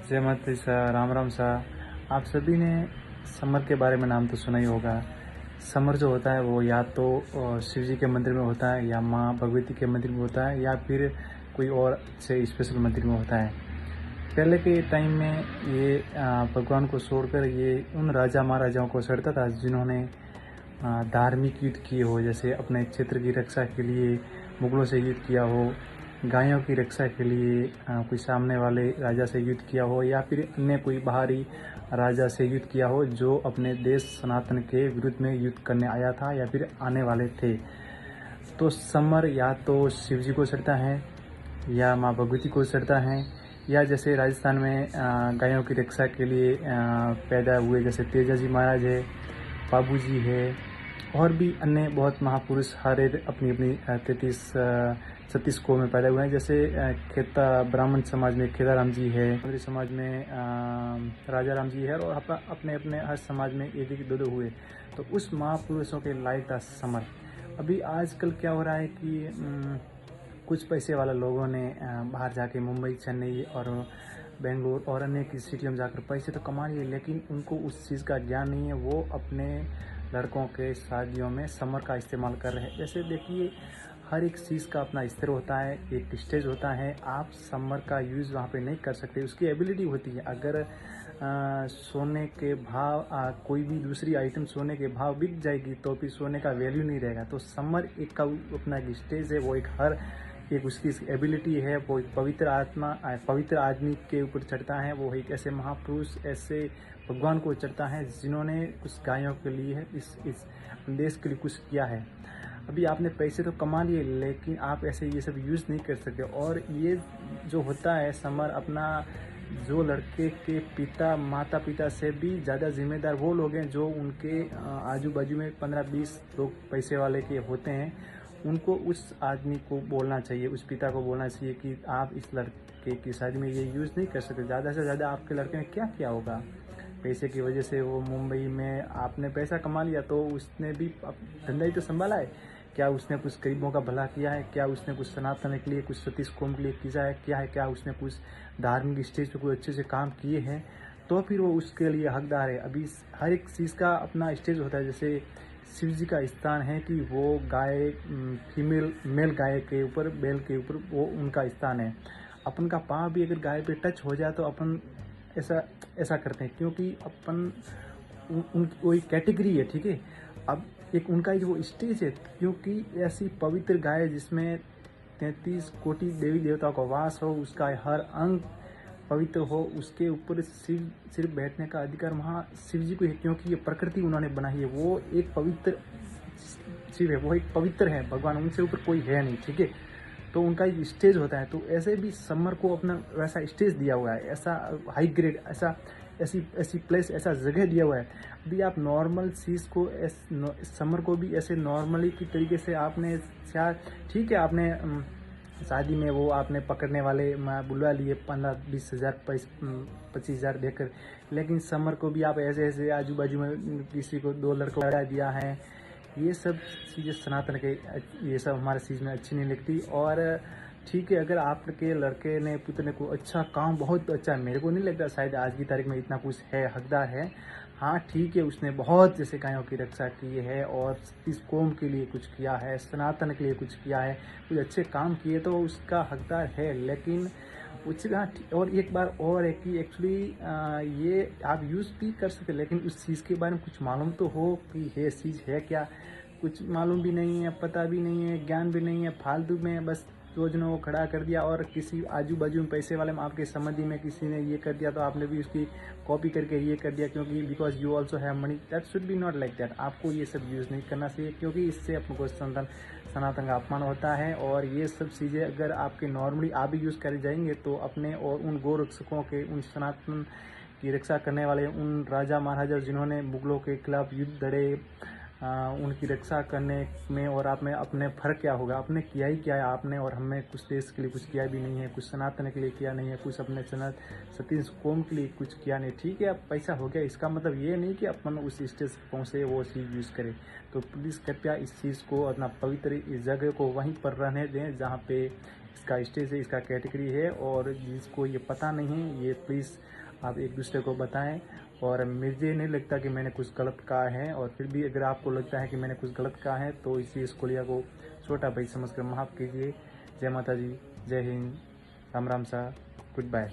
जय माता दी सा, राम राम सा। आप सभी ने समर के बारे में नाम तो सुना ही होगा। समर जो होता है वो या तो शिव जी के मंदिर में होता है, या माँ भगवती के मंदिर में होता है, या फिर कोई और से स्पेशल मंदिर में होता है। पहले के टाइम में ये भगवान को छोड़कर ये उन राजा महाराजाओं को चढ़ता था जिन्होंने धार्मिक युद्ध किए हो, जैसे अपने क्षेत्र की रक्षा के लिए मुगलों से युद्ध किया हो, गायों की रक्षा के लिए कोई सामने वाले राजा से युद्ध किया हो, या फिर अन्य कोई बाहरी राजा से युद्ध किया हो जो अपने देश सनातन के विरुद्ध में युद्ध करने आया था या फिर आने वाले थे। तो समर या तो शिव जी को चढ़ता है, या माँ भगवती को चढ़ता है, या जैसे राजस्थान में गायों की रक्षा के लिए पैदा हुए जैसे तेजा जी महाराज है, बाबू जी है, और भी अन्य बहुत महापुरुष हरे अपनी अपनी 36 को में पैदा हुए हैं। जैसे खेता ब्राह्मण समाज में खेदाराम जी है, मंत्री समाज में राजा राम जी है, और अपने अपने हर समाज में एक एक दो हुए। तो उस महापुरुषों के लायक था समर। अभी आजकल क्या हो रहा है कि कुछ पैसे वाले लोगों ने बाहर जाके मुंबई, चेन्नई और बेंगलोर और अन्य की सिटियों में जाकर पैसे तो कमा लिए, लेकिन उनको उस चीज़ का ज्ञान नहीं है। वो अपने लड़कों के शादियों में समर का इस्तेमाल कर रहे हैं। जैसे देखिए, हर एक चीज़ का अपना स्तर होता है, एक स्टेज होता है। आप समर का यूज़ वहाँ पे नहीं कर सकते, उसकी एबिलिटी होती है। अगर सोने के भाव कोई भी दूसरी आइटम सोने के भाव बिक जाएगी तो फिर सोने का वैल्यू नहीं रहेगा। तो समर एक का अपना एक स्टेज है, वो एक उसकी एबिलिटी है। वो एक पवित्र आदमी के ऊपर चढ़ता है। वो एक ऐसे महापुरुष, ऐसे भगवान को चढ़ता है जिन्होंने उस गायों के लिए इस देश के लिए कुछ किया है। अभी आपने पैसे तो कमा लिए, लेकिन आप ऐसे ये सब यूज़ नहीं कर सकते। और ये जो होता है समर, अपना जो लड़के के पिता माता पिता से भी ज़्यादा जिम्मेदार वो लोग हैं जो उनके आजू बाजू में 15-20 लोग पैसे वाले के होते हैं। उनको उस आदमी को बोलना चाहिए, उस पिता को बोलना चाहिए कि आप इस लड़के की शादी में ये यूज़ नहीं कर सकते। ज़्यादा से ज़्यादा आपके लड़के ने क्या किया होगा? पैसे की वजह से वो मुंबई में आपने पैसा कमा लिया, तो उसने भी धंधा ही तो संभाला है। क्या उसने कुछ गरीबों का भला किया है? क्या उसने कुछ सनातन के लिए, कुछ सतीश कौम के लिए किया है? क्या उसने कुछ धार्मिक स्टेज पे कोई अच्छे से काम किए हैं? तो फिर वो उसके लिए हकदार है। अभी हर एक चीज़ का अपना स्टेज होता है। जैसे शिव जी का स्थान है कि वो गाय मेल गाय के ऊपर, बैल के ऊपर वो उनका स्थान है। अपन का पाँव भी अगर गाय पे टच हो जाए तो अपन ऐसा ऐसा करते हैं, क्योंकि अपन उनकी कोई कैटेगरी है, ठीक है। अब एक उनका ही वो स्टेज है, क्योंकि ऐसी पवित्र गाय जिसमें 33 कोटि देवी देवताओं का वास हो, उसका हर अंग पवित्र हो, उसके ऊपर सिर्फ बैठने का अधिकार वहाँ शिव जी को है, क्योंकि ये प्रकृति उन्होंने बनाई है। वो एक पवित्र शिव है, वो एक पवित्र है भगवान, उनसे ऊपर कोई है नहीं, ठीक है। तो उनका एक स्टेज होता है। तो ऐसे भी समर को अपना वैसा स्टेज दिया हुआ है, ऐसा हाई ग्रेड, ऐसी प्लेस, ऐसा जगह दिया हुआ है। अभी आप नॉर्मल चीज़ को समर को भी ऐसे नॉर्मली की तरीके से आपने शायद, ठीक है, आपने शादी में वो आपने पकड़ने वाले मैं बुलवा लिए 15-20 हज़ार 25 हज़ार देकर, लेकिन समर को भी आप ऐसे ऐसे आजू बाजू में किसी को 2 लड़कों लड़ा दिया है। ये सब चीज़ें सनातन के, ये सब हमारे चीज़ में अच्छी नहीं लगती। और ठीक है, अगर आपके लड़के ने पुत्र ने को अच्छा काम, बहुत अच्छा, मेरे को नहीं लगता शायद आज की तारीख में इतना कुछ है, हकदार है। हाँ ठीक है, उसने बहुत जैसे गायों की रक्षा की है और इस कौम के लिए कुछ किया है, सनातन के लिए कुछ किया है, कुछ अच्छे काम किए, तो उसका हकदार है। लेकिन उससे हाँ, और एक बार और है कि एक्चुअली ये आप यूज़ भी कर सकते, लेकिन उस चीज़ के बारे में कुछ मालूम तो हो कि ये चीज़ है क्या। कुछ मालूम भी नहीं है, पता भी नहीं है, ज्ञान भी नहीं है, फालतू में बस योजना को खड़ा कर दिया। और किसी आजू बाजू में पैसे वाले में आपके समझी में किसी ने ये कर दिया तो आपने भी उसकी कॉपी करके ये कर दिया, क्योंकि because you also have money. That should be not like that. आपको ये सब यूज़ नहीं करना चाहिए, क्योंकि इससे अपने को सनातन का अपमान होता है। और ये सब चीज़ें अगर आपके नॉर्मली आप भी यूज़ कर जाएंगे तो अपने और उन गौ रक्षकों के, उन सनातन की रक्षा करने वाले उन राजा महाराजा जिन्होंने मुगलों के खिलाफ युद्ध लड़े, उनकी रक्षा करने में और आप में अपने फ़र्क क्या होगा? आपने किया ही क्या है आपने, और हमें कुछ देश के लिए कुछ किया भी नहीं है, कुछ सनातन के लिए किया नहीं है, कुछ अपने सतीश कौम के लिए कुछ किया नहीं। ठीक है, अब पैसा हो गया, इसका मतलब ये नहीं कि अपन उस स्टेज पर पहुँचे वो चीज़ यूज़ करें। तो प्लीज़ कृपया इस चीज़ को, अपना पवित्र इस जगह को वहीं पर रहने दें जहाँ पे इसका स्टेज है, इसका कैटेगरी है, और जिसको ये पता नहीं है ये प्लीज़ आप एक दूसरे को बताएं। और मुझे नहीं लगता कि मैंने कुछ गलत कहा है, और फिर भी अगर आपको लगता है कि मैंने कुछ गलत कहा है तो इसी स्कूलिया को छोटा भाई समझकर माफ़ कीजिए। जय माता जी, जय हिंद, राम राम सा, गुड बाय।